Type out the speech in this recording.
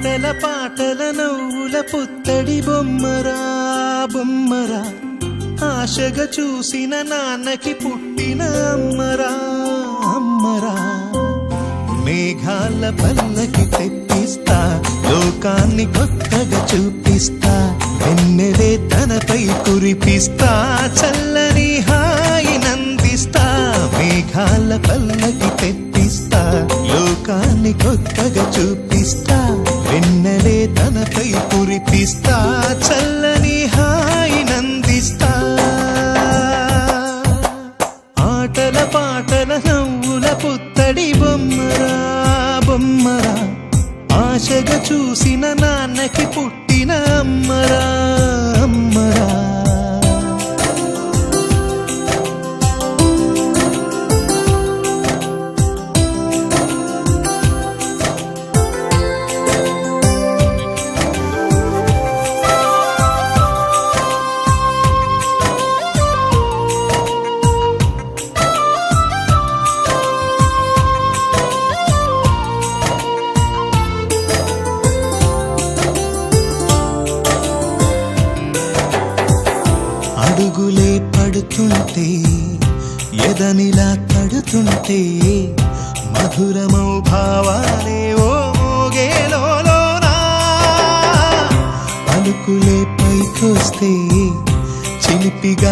ఆటల పాటల నవ్వుల పుత్తడి బొమ్మరా బొమ్మరా, ఆశగా చూసిన నాన్నకి పుట్టిన అమ్మరా అమ్మరా. మేఘాల పల్లకి తెప్పిస్తా, లోకాన్ని కొత్తగా చూపిస్తా, వెన్నెలే తనపై కురిపిస్తా, చల్లని హాయి నందిస్తా. మేఘాల పల్లకి తెప్పిస్తా, లోకాన్ని కొత్తగా చూపిస్తా, వెన్నెలే తనపై కురిపిస్తా, చల్లని హాయి నందిస్తా. ఆటల పాటల నవ్వుల పుత్తడి బొమ్మరా బొమ్మరా, ఆశగా చూసిన నాన్నకి పుట్టిన అమ్మరా అమ్మరా. అడుగులే పడుతుంటే, ఎదనిలా తడుతుంటే, మధురమౌ భావాలే ఓ మోగేలోనా. పలుకులే పైకొస్తే చిలిపిగా